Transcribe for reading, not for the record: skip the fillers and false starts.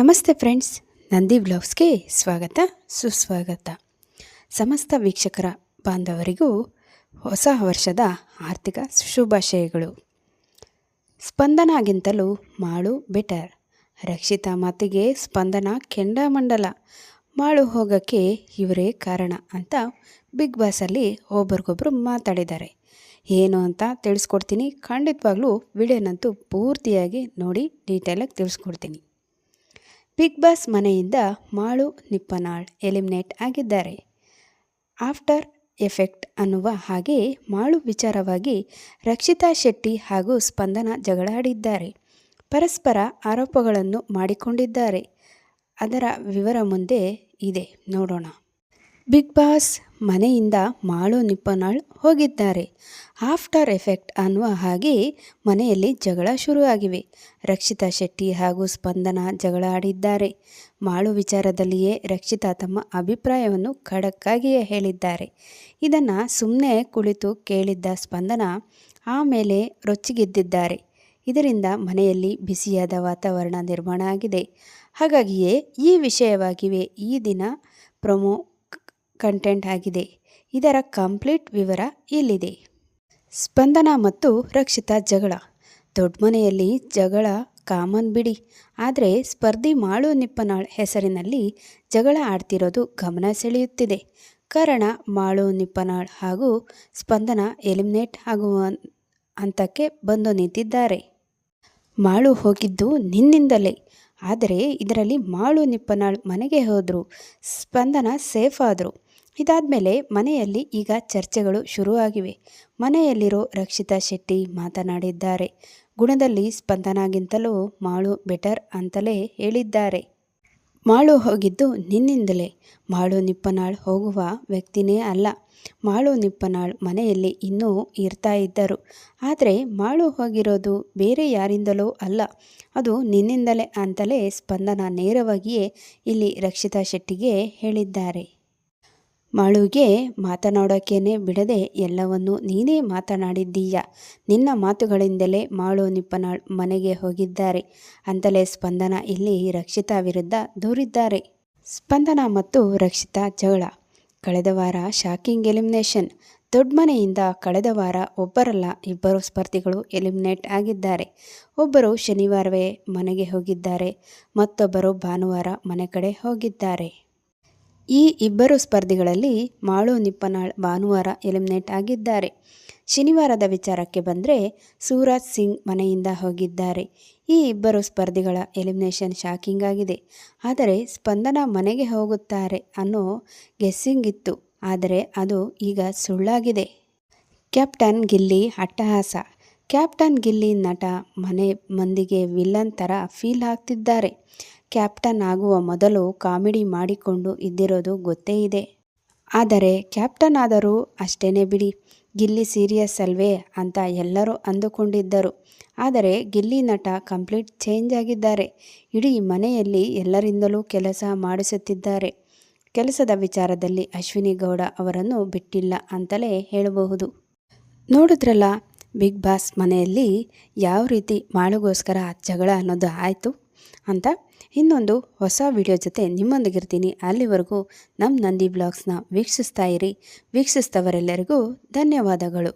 ನಮಸ್ತೆ ಫ್ರೆಂಡ್ಸ್, ನಂದಿ ಬ್ಲಾಗ್ಸ್ಗೆ ಸ್ವಾಗತ ಸುಸ್ವಾಗತ. ಸಮಸ್ತ ವೀಕ್ಷಕರ ಬಾಂಧವರಿಗೂ ಹೊಸ ವರ್ಷದ ಆರ್ಥಿಕ ಶುಭಾಶಯಗಳು. ಸ್ಪಂದನಾಗಿಂತಲೂ ಮಾಳು ಬೆಟರ್. ರಕ್ಷಿತಾ ಮಾತಿಗೆ ಸ್ಪಂದನ ಕೆಂಡಾಮಂಡಲ. ಮಾಳು ಹೋಗೋಕ್ಕೆ ಇವರೇ ಕಾರಣ ಅಂತ ಬಿಗ್ ಬಾಸಲ್ಲಿ ಒಬ್ರಿಗೊಬ್ರು ಮಾತಾಡಿದ್ದಾರೆ. ಏನು ಅಂತ ತಿಳಿಸ್ಕೊಡ್ತೀನಿ. ಖಂಡಿತವಾಗ್ಲೂ ವಿಡಿಯೋನಂತೂ ಪೂರ್ತಿಯಾಗಿ ನೋಡಿ ಡೀಟೇಲಾಗಿ ತಿಳಿಸ್ಕೊಡ್ತೀನಿ. ಬಿಗ್ ಬಾಸ್ ಮನೆಯಿಂದ ಮಾಳು ನಿಪ್ಪನಾಳ್ ಎಲಿಮಿನೇಟ್ ಆಗಿದ್ದಾರೆ. ಆಫ್ಟರ್ ಎಫೆಕ್ಟ್ ಅನ್ನುವ ಹಾಗೆ ಮಾಳು ವಿಚಾರವಾಗಿ ರಕ್ಷಿತಾ ಶೆಟ್ಟಿ ಹಾಗೂ ಸ್ಪಂದನ ಜಗಳಾಡಿದ್ದಾರೆ. ಪರಸ್ಪರ ಆರೋಪಗಳನ್ನು ಮಾಡಿಕೊಂಡಿದ್ದಾರೆ. ಅದರ ವಿವರ ಮುಂದೆ ಇದೆ, ನೋಡೋಣ. ಬಿಗ್ ಬಾಸ್ ಮನೆಯಿಂದ ಮಾಳು ನಿಪ್ಪನಾಳ್ ಹೋಗಿದ್ದಾರೆ. ಆಫ್ಟರ್ ಎಫೆಕ್ಟ್ ಅನ್ನುವ ಹಾಗೆ ಮನೆಯಲ್ಲಿ ಜಗಳ ಶುರುವಾಗಿವೆ. ರಕ್ಷಿತಾ ಶೆಟ್ಟಿ ಹಾಗೂ ಸ್ಪಂದನ ಜಗಳ ಆಡಿದ್ದಾರೆ. ಮಾಳು ವಿಚಾರದಲ್ಲಿಯೇ ರಕ್ಷಿತಾ ತಮ್ಮ ಅಭಿಪ್ರಾಯವನ್ನು ಖಡಕ್ಕಾಗಿಯೇ ಹೇಳಿದ್ದಾರೆ. ಇದನ್ನು ಸುಮ್ಮನೆ ಕುಳಿತು ಕೇಳಿದ್ದ ಸ್ಪಂದನ ಆಮೇಲೆ ರೊಚ್ಚಿಗೆದ್ದಿದ್ದಾರೆ. ಇದರಿಂದ ಮನೆಯಲ್ಲಿ ಬಿಸಿಯಾದ ವಾತಾವರಣ ನಿರ್ಮಾಣ ಆಗಿದೆ. ಹಾಗಾಗಿಯೇ ಈ ವಿಷಯವಾಗಿಯೇ ಈ ದಿನ ಪ್ರೊಮೋ ಕಂಟೆಂಟ್ ಆಗಿದೆ. ಇದರ ಕಂಪ್ಲೀಟ್ ವಿವರ ಇಲ್ಲಿದೆ. ಸ್ಪಂದನ ಮತ್ತು ರಕ್ಷಿತಾ ಜಗಳ. ದೊಡ್ಡ ಮನೆಯಲ್ಲಿ ಜಗಳ ಕಾಮನ್ ಬಿಡಿ. ಆದರೆ ಸ್ಪರ್ಧಿ ಮಾಳು ನಿಪ್ಪನಾಳ್ ಹೆಸರಿನಲ್ಲಿ ಜಗಳ ಆಡ್ತಿರೋದು ಗಮನ ಸೆಳೆಯುತ್ತಿದೆ. ಕಾರಣ ಮಾಳು ನಿಪ್ಪನಾಳ್ ಹಾಗೂ ಸ್ಪಂದನ ಎಲಿಮಿನೇಟ್ ಆಗುವ ಹಂತಕ್ಕೆ ಬಂದು ನಿಂತಿದ್ದಾರೆ. ಮಾಳು ಹೋಗಿದ್ದು ನಿನ್ನಿಂದಲೇ. ಆದರೆ ಇದರಲ್ಲಿ ಮಾಳು ನಿಪ್ಪನಾಳ್ ಮನೆಗೆ ಹೋದರು, ಸ್ಪಂದನ ಸೇಫ್ ಆದರು. ಇದಾದಮೇಲೆ ಮನೆಯಲ್ಲಿ ಈಗ ಚರ್ಚೆಗಳು ಶುರುವಾಗಿವೆ. ಮನೆಯಲ್ಲಿರೋ ರಕ್ಷಿತಾ ಶೆಟ್ಟಿ ಮಾತನಾಡಿದ್ದಾರೆ. ಗುಣದಲ್ಲಿ ಸ್ಪಂದನಾಗಿಂತಲೂ ಮಾಳು ಬೆಟರ್ ಅಂತಲೇ ಹೇಳಿದ್ದಾರೆ. ಮಾಳು ಹೋಗಿದ್ದು ನಿನ್ನಿಂದಲೇ. ಮಾಳು ನಿಪ್ಪನಾಳ್ ಹೋಗುವ ವ್ಯಕ್ತಿನೇ ಅಲ್ಲ. ಮಾಳು ನಿಪ್ಪನಾಳ್ ಮನೆಯಲ್ಲಿ ಇನ್ನೂ ಇರ್ತಾ ಇದ್ದರು. ಆದರೆ ಮಾಳು ಹೋಗಿರೋದು ಬೇರೆ ಯಾರಿಂದಲೋ ಅಲ್ಲ, ಅದು ನಿನ್ನಿಂದಲೇ ಅಂತಲೇ ಸ್ಪಂದನ ನೇರವಾಗಿಯೇ ಇಲ್ಲಿ ರಕ್ಷಿತಾ ಶೆಟ್ಟಿಗೆ ಹೇಳಿದ್ದಾರೆ. ಮಾಳುಗೆ ಮಾತನಾಡೋಕ್ಕೇನೆ ಬಿಡದೆ ಎಲ್ಲವನ್ನೂ ನೀನೇ ಮಾತನಾಡಿದ್ದೀಯ. ನಿನ್ನ ಮಾತುಗಳಿಂದಲೇ ಮಾಳು ನಿಪ್ಪನಾಳ್ ಮನೆಗೆ ಹೋಗಿದ್ದಾರೆ ಅಂತಲೇ ಸ್ಪಂದನ ಇಲ್ಲಿ ರಕ್ಷಿತಾ ವಿರುದ್ಧ ದೂರಿದ್ದಾರೆ. ಸ್ಪಂದನ ಮತ್ತು ರಕ್ಷಿತಾ ಜಗಳ. ಕಳೆದ ವಾರ ಶಾಕಿಂಗ್ ಎಲಿಮಿನೇಷನ್. ದೊಡ್ಡ ಮನೆಯಿಂದ ಕಳೆದ ವಾರ ಒಬ್ಬರಲ್ಲ ಇಬ್ಬರು ಸ್ಪರ್ಧಿಗಳು ಎಲಿಮಿನೇಟ್ ಆಗಿದ್ದಾರೆ. ಒಬ್ಬರು ಶನಿವಾರವೇ ಮನೆಗೆ ಹೋಗಿದ್ದಾರೆ, ಮತ್ತೊಬ್ಬರು ಭಾನುವಾರ ಮನೆ ಕಡೆ ಹೋಗಿದ್ದಾರೆ. ಈ ಇಬ್ಬರು ಸ್ಪರ್ಧಿಗಳಲ್ಲಿ ಮಾಳು ನಿಪ್ಪನಾಳ್ ಭಾನುವಾರ ಎಲಿಮಿನೇಟ್ ಆಗಿದ್ದಾರೆ. ಶನಿವಾರದ ವಿಚಾರಕ್ಕೆ ಬಂದರೆ ಸೂರಜ್ ಸಿಂಗ್ ಮನೆಯಿಂದ ಹೋಗಿದ್ದಾರೆ. ಈ ಇಬ್ಬರು ಸ್ಪರ್ಧಿಗಳ ಎಲಿಮಿನೇಷನ್ ಶಾಕಿಂಗ್ ಆಗಿದೆ. ಆದರೆ ಸ್ಪಂದನ ಮನೆಗೆ ಹೋಗುತ್ತಾರೆ ಅನ್ನೋ ಗೆಸ್ಸಿಂಗ್ ಇತ್ತು. ಆದರೆ ಅದು ಈಗ ಸುಳ್ಳಾಗಿದೆ. ಕ್ಯಾಪ್ಟನ್ ಗಿಲ್ಲಿ ಅಟ್ಟಹಾಸ. ಕ್ಯಾಪ್ಟನ್ ಗಿಲ್ಲಿ ನಟ ಮನೆ ಮಂದಿಗೆ ವಿಲನ್ ಥರ ಫೀಲ್ ಆಗ್ತಿದ್ದಾರೆ. ಕ್ಯಾಪ್ಟನ್ ಆಗುವ ಮೊದಲು ಕಾಮಿಡಿ ಮಾಡಿಕೊಂಡು ಇದ್ದಿರೋದು ಗೊತ್ತೇ ಇದೆ. ಆದರೆ ಕ್ಯಾಪ್ಟನ್ ಆದರೂ ಅಷ್ಟೇನೆ ಬಿಡಿ, ಗಿಲ್ಲಿ ಸೀರಿಯಸ್ ಅಲ್ವೇ ಅಂತ ಎಲ್ಲರೂ ಅಂದುಕೊಂಡಿದ್ದರು. ಆದರೆ ಗಿಲ್ಲಿ ನಟ ಕಂಪ್ಲೀಟ್ ಚೇಂಜ್ ಆಗಿದ್ದಾರೆ. ಇಡೀ ಮನೆಯಲ್ಲಿ ಎಲ್ಲರಿಂದಲೂ ಕೆಲಸ ಮಾಡಿಸುತ್ತಿದ್ದಾರೆ. ಕೆಲಸದ ವಿಚಾರದಲ್ಲಿ ಅಶ್ವಿನಿ ಗೌಡ ಅವರನ್ನು ಬಿಟ್ಟಿಲ್ಲ ಅಂತಲೇ ಹೇಳಬಹುದು. ನೋಡಿದ್ರಲ್ಲ ಬಿಗ್ ಬಾಸ್ ಮನೆಯಲ್ಲಿ ಯಾವ ರೀತಿ ಮಾಳುಗೋಸ್ಕರ ಜಗಳ ಅನ್ನೋದು ಆಯಿತು ಅಂತ. ಇನ್ನೊಂದು ಹೊಸ ವಿಡಿಯೋ ಜೊತೆ ನಿಮ್ಮೊಂದಿಗಿರ್ತೀನಿ. ಅಲ್ಲಿವರೆಗೂ ನಮ್ಮ ನಂದಿ ಬ್ಲಾಗ್ಸ್ನ ವೀಕ್ಷಿಸ್ತಾ ಇರಿ. ವೀಕ್ಷಿಸಿದವರೆಲ್ಲರಿಗೂ ಧನ್ಯವಾದಗಳು.